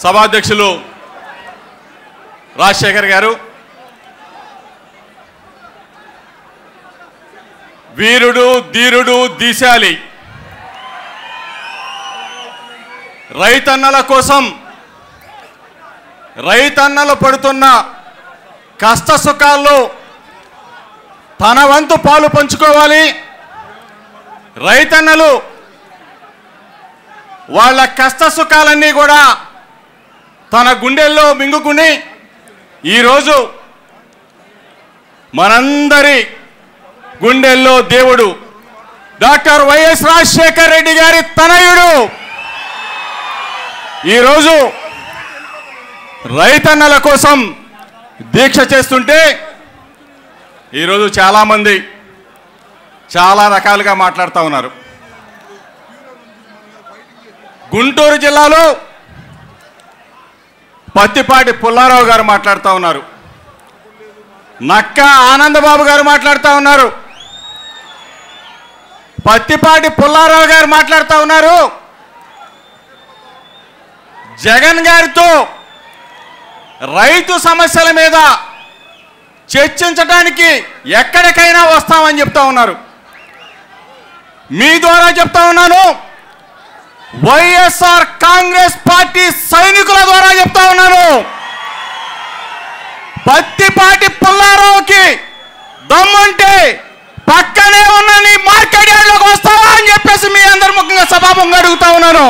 సభాధ్యక్షులు రాజశేఖర్ గారు, వీరుడు ధీరుడు దీశాలి, రైతన్నల కోసం రైతన్నలు పడుతున్న కష్ట సుఖాల్లో తన వంతు పాలు పంచుకోవాలి. రైతన్నలు వాళ్ళ కష్ట సుఖాలన్నీ కూడా తన గుండెల్లో మింగుకుని ఈరోజు మనందరి గుండెల్లో దేవుడు డాక్టర్ వైఎస్ రాజశేఖర్ రెడ్డి గారి తనయుడు ఈరోజు రైతన్నల కోసం దీక్ష చేస్తుంటే ఈరోజు చాలామంది చాలా రకాలుగా మాట్లాడుతూ ఉన్నారు. గుంటూరు జిల్లాలో పత్తిపాటి పుల్లారావు గారు మాట్లాడుతూ ఉన్నారు, నక్కా ఆనందబాబు గారు మాట్లాడుతూ ఉన్నారు, పత్తిపాటి పుల్లారావు గారు మాట్లాడుతూ ఉన్నారు. జగన్ గారితో రైతు సమస్యల మీద చర్చించడానికి ఎక్కడికైనా వస్తామని చెప్తా ఉన్నారు. మీ ద్వారా చెప్తా ఉన్నాను, వైఎస్ఆర్ కాంగ్రెస్ పార్టీ సైనికుల ద్వారా చెప్తా ఉన్నాను, పత్తిపాటి పుల్లారావుకి దమ్ముంటే పక్కనే ఉన్న నీ మార్కెట్ యార్డ్లోకి వస్తావా అని చెప్పేసి మీ అందరి ముఖ్యంగా సభాముఖంగా అడుగుతా ఉన్నాను.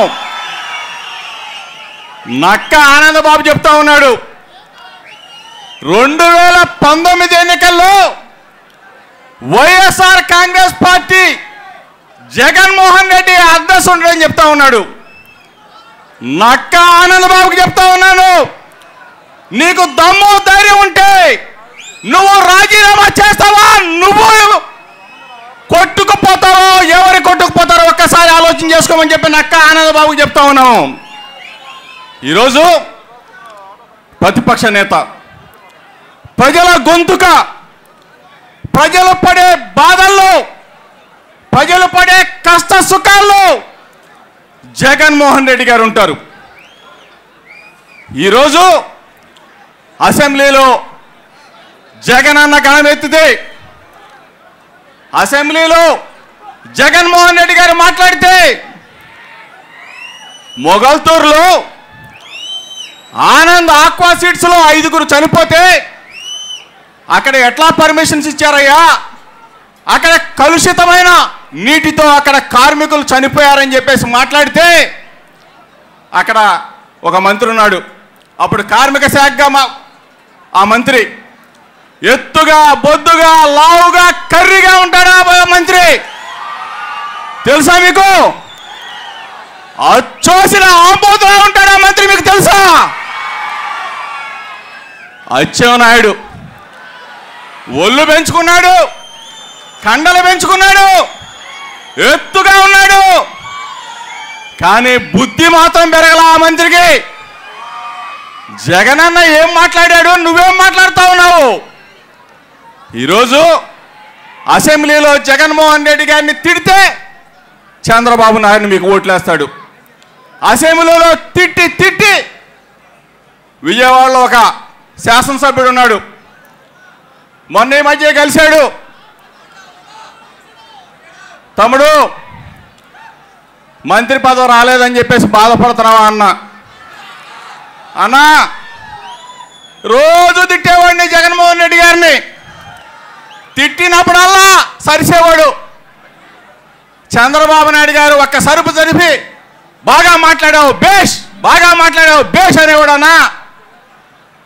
నక్క ఆనందబాబు చెప్తా ఉన్నాడు, 2019 ఎన్నికల్లో వైఎస్ఆర్ కాంగ్రెస్ పార్టీ జగన్మోహన్ రెడ్డి అద్దసుండని చెప్తా ఉన్నాడు. నక్క ఆనందబాబుకి చెప్తా ఉన్నాను, నీకు దమ్ము ధైర్యం ఉంటే నువ్వు రాజీనామా చేస్తావా, నువ్వు కొట్టుకుపోతారో ఎవరు కొట్టుకుపోతారో ఒక్కసారి ఆలోచన చేసుకోమని చెప్పి నక్క ఆనందబాబుకి చెప్తా ఉన్నాం. ఈరోజు ప్రతిపక్ష నేత ప్రజల గొంతుక, ప్రజలు పడే బాధల్లో, ప్రజలు పడే కష్ట సుఖాల్లో జగన్మోహన్ రెడ్డి గారు ఉంటారు. ఈరోజు అసెంబ్లీలో జగన్ అన్న గణమెత్తితే, అసెంబ్లీలో జగన్మోహన్ రెడ్డి గారు మాట్లాడితే, మొగల్తూరులో ఆనంద్ ఆక్వా సీడ్స్లో 5గురు చనిపోతే అక్కడ ఎట్లా పర్మిషన్స్ ఇచ్చారయ్యా, అక్కడ కలుషితమైన నీటితో అక్కడ కార్మికులు చనిపోయారని చెప్పేసి మాట్లాడితే, అక్కడ ఒక మంత్రి ఉన్నాడు, అప్పుడు కార్మిక శాఖగా ఆ మంత్రి ఎత్తుగా బొద్దుగా లావుగా కర్రీగా ఉంటాడా మంత్రి, తెలుసా మీకు? అచ్చోసిన ఆంబోతులా ఉంటాడా మంత్రి, మీకు తెలుసా? అచ్చెన్నాయుడు ఒళ్ళు పెంచుకున్నాడు, కండలు పెంచుకున్నాడు, ఎత్తుగా ఉన్నాడు, కానీ బుద్ధి మాత్రం పెరగల ఆ మంత్రికి. జగనన్న ఏం మాట్లాడాడు, నువ్వేం మాట్లాడుతా ఉన్నావు? ఈరోజు అసెంబ్లీలో జగన్మోహన్ రెడ్డి గారిని తిడితే చంద్రబాబు నాయుడిని మీకు ఓట్లేస్తాడు. అసెంబ్లీలో తిట్టి తిట్టి విజయవాడలో ఒక శాసనసభ్యుడు ఉన్నాడు, మొన్న ఈ మధ్య కలిశాడు, తమ్ముడు మంత్రి పదవి రాలేదని చెప్పేసి బాధపడుతున్నావా అన్నా, రోజు తిట్టేవాడిని జగన్మోహన్ రెడ్డి గారిని, తిట్టినప్పుడల్లా సరిసేవాడు. చంద్రబాబు నాయుడు గారు ఒక్క సరుపు జరిపి బాగా మాట్లాడావు బేష్, బాగా మాట్లాడావు బేష్ అనేవాడు. అన్నా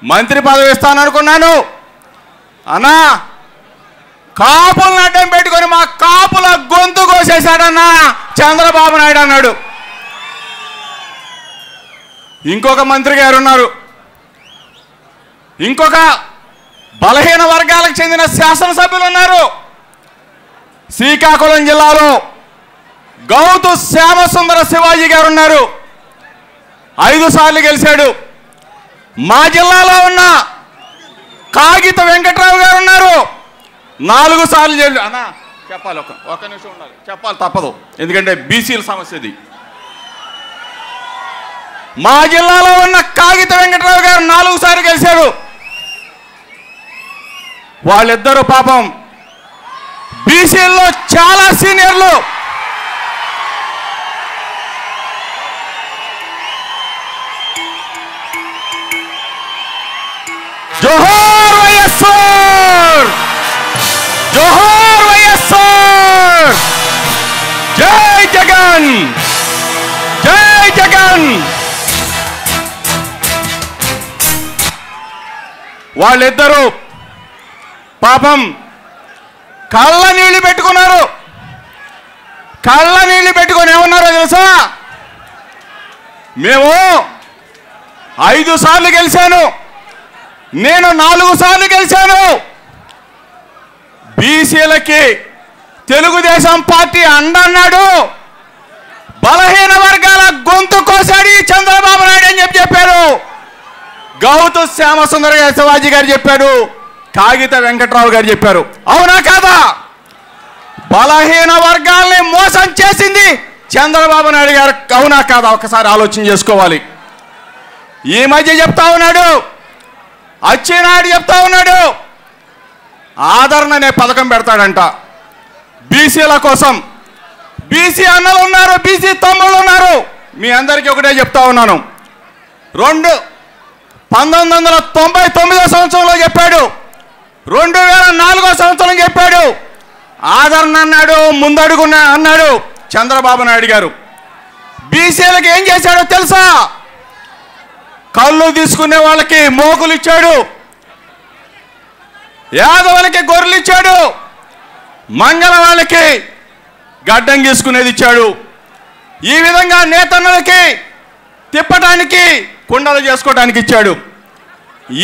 మంత్రి పదవి ఇస్తాననుకున్నాను అన్నా, కాపులను అడ్డం పెట్టుకొని మా కాపుల గొంతు కోసేశాడన్నా చంద్రబాబు నాయుడు అన్నాడు. ఇంకొక మంత్రి గారు ఉన్నారు, ఇంకొక బలహీన వర్గాలకు చెందిన శాసనసభ్యులు ఉన్నారు. శ్రీకాకుళం జిల్లాలో గౌతు శ్యామసుందర శివాజీ గారు ఉన్నారు, 5 సార్లు గెలిచాడు. మా జిల్లాలో ఉన్న కాగిత వెంకట్రావు గారు ఉన్నారు, 4 సార్లు గెలిచాడు. అన్నా చెప్పాలి, ఒక్క నిమిషం ఉండాలి, చెప్పాలి తప్పదు, ఎందుకంటే బీసీల సమస్య ఇది. మా జిల్లాలో ఉన్న కాగిత వెంకటరావు గారు 4 సార్లు గెలిచారు. వాళ్ళిద్దరూ పాపం బీసీల్లో చాలా సీనియర్లు. జోహార్ వైఎస్ఆర్, జోహార్ వైఎస్ఆర్, జై జగన్, జై జగన్. వాళ్ళిద్దరూ పాపం కళ్ళ నీళ్లు పెట్టుకున్నారు. కళ్ళ నీళ్లు పెట్టుకొని ఏమన్నారో తెలుసా? మేము 5 సార్లు గెలిచాను, నేను 4 సార్లు గెలిచాను. బీసీలకి తెలుగుదేశం పార్టీ అండన్నాడు, బలహీన వర్గాల గొంతు కోసాడు ఈ చంద్రబాబు నాయుడు అని చెప్పారు. గౌతు శ్యామసుందర శివాజీ గారు చెప్పాడు, కాగిత వెంకటరావు గారు చెప్పారు. అవునా కాదా? బలహీన వర్గాల్ని మోసం చేసింది చంద్రబాబు నాయుడు గారు. అవునా కాదా? ఒకసారి ఆలోచన చేసుకోవాలి. ఈ మధ్య చెప్తా ఉన్నాడు, అచ్చెన్నాయుడు చెప్తా ఉన్నాడు, ఆదరణ అనే పథకం పెడతాడంట బీసీల కోసం. బీసీ అన్నలు ఉన్నారు, బీసీ తమ్ముళ్ళు ఉన్నారు. మీ అందరికీ ఒకటే చెప్తా ఉన్నాను, 1999 సంవత్సరంలో చెప్పాడు, 2004 సంవత్సరం చెప్పాడు, ఆదరణ అన్నాడు, ముందడుగున్నా అన్నాడు చంద్రబాబు నాయుడు గారు. బీసీలకు ఏం చేశాడో తెలుసా? కళ్ళు తీసుకునే వాళ్ళకి మోకులు ఇచ్చాడు, యాదవులకి గొర్రెలు ఇచ్చాడు, మంగళ వాళ్ళకి గడ్డం గీసుకునేది ఇచ్చాడు. ఈ విధంగా నేతన్నలకి తిప్పటానికి కుండలు చేసుకోవడానికి ఇచ్చాడు.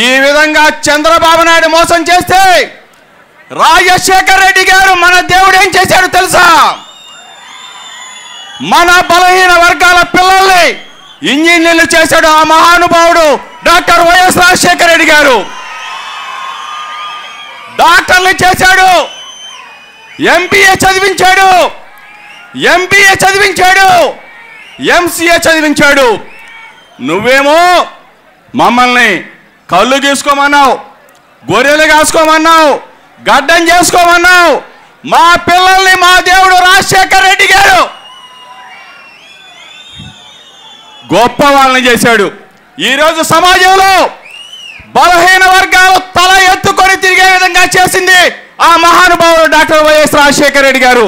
ఈ విధంగా చంద్రబాబు నాయుడు మోసం చేస్తే రాజశేఖర్ రెడ్డి గారు మన దేవుడు ఏం చేశాడు తెలుసా? మన బలహీన వర్గాల పిల్లల్ని ఇంజనీర్లు చేశాడు ఆ మహానుభావుడు డాక్టర్ వైఎస్ రాజశేఖర రెడ్డి గారు. డాక్టర్లు చేశాడు, ఎంబీఏ చదివించాడు, ఎంబీఏ చదివించాడు, ఎంసీఏ చదివించాడు. నువ్వేమో మమ్మల్ని కళ్ళు గీసుకోమన్నావు, గొర్రెలు కాసుకోమన్నావు, గడ్డం చేసుకోమన్నావు. మా పిల్లల్ని మా దేవుడు రాజశేఖర్ రెడ్డి గారు గొప్ప వాళ్ళని చేశాడు. ఈరోజు సమాజంలో బలహీన వర్గాలు తల ఎత్తుకొని తిరిగే విధంగా చేసింది ఆ మహానుభావుడు డాక్టర్ వైఎస్ రాజశేఖర రెడ్డి గారు.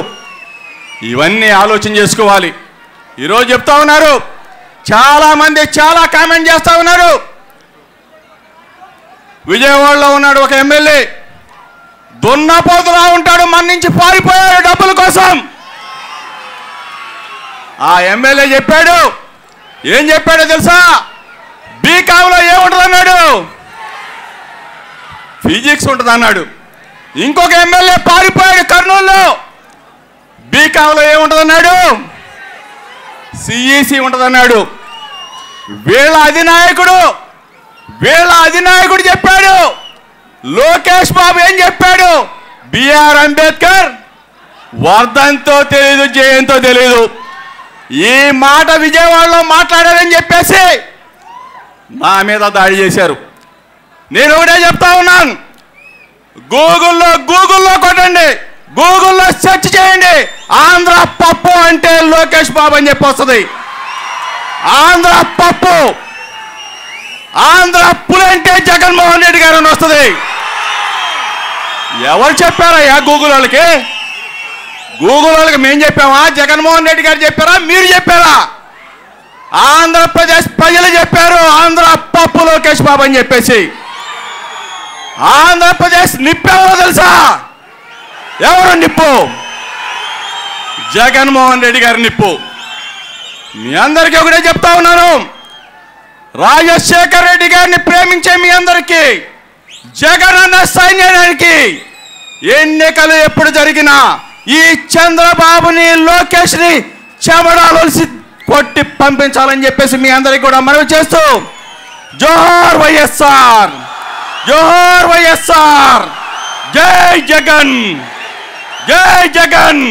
ఇవన్నీ ఆలోచన చేసుకోవాలి. ఈరోజు చెప్తా ఉన్నారు, చాలా మంది చాలా కామెంట్ చేస్తా ఉన్నారు. విజయవాడలో ఉన్నాడు ఒక ఎమ్మెల్యే, దున్నపోతులా ఉంటాడు, మన నుంచి పారిపోయాడు డబ్బుల కోసం. ఆ ఎమ్మెల్యే చెప్పాడు, ఏం చెప్పాడో తెలుసా? బీకామ్లో ఏముంటుంది అన్నాడు, ఫిజిక్స్ ఉంటుంది అన్నాడు. ఇంకొక ఎమ్మెల్యే పారిపోయాడు కర్నూలులో, బీకామ్లో ఏముంటుంది అన్నాడు, సిఈసి ఉంటుంది అన్నాడు. వీళ్ళ అధినాయకుడు చెప్పాడు, లోకేష్ బాబు ఏం చెప్పాడు, బిఆర్ అంబేద్కర్ వర్ధంతో తెలీదు, జయంతో తెలీదు. ఈ మాట విజయవాడలో మాట్లాడారని చెప్పేసి నా మీద దాడి చేశారు. నేను ఒకటే చెప్తా ఉన్నాను, గూగుల్లో కొట్టండి, గూగుల్లో సెర్చ్ చేయండి, ఆంధ్ర పప్పు అంటే లోకేష్ బాబు అని చెప్పి వస్తుంది. ఆంధ్ర పప్పు, ఆంధ్ర పులి అంటే జగన్మోహన్ రెడ్డి గారు అని వస్తుంది. ఎవరు చెప్పారయ్యా గూగుల్ వాళ్ళకి? గూగుల్ వాళ్ళకి మేము చెప్పామా, జగన్మోహన్ రెడ్డి గారు చెప్పారా, మీరు చెప్పారా? ఆంధ్రప్రదేశ్ ప్రజలు చెప్పారు ఆంధ్ర పప్పు లోకేష్ బాబు అని చెప్పేసి. ఆంధ్రప్రదేశ్ నిప్పెవరో తెలుసా? ఎవరు నిప్పు? జగన్మోహన్ రెడ్డి గారి నిప్పు. మీ అందరికీ ఒకటే చెప్తా ఉన్నాను, రాజశేఖర్ రెడ్డి గారిని ప్రేమించే మీ అందరికీ, జగన్ అన్న సైన్యానికి ఎన్నికలు ఎప్పుడు జరిగినా ఈ చంద్రబాబుని లోకేష్ని చెమడాలొలిసి కొట్టి పంపించాలని చెప్పేసి మీ అందరికీ కూడా మనవి చేస్తూ, జోహార్ వైఎస్ఆర్, జోహార్ వైఎస్ఆర్, జై జగన్, జై జగన్.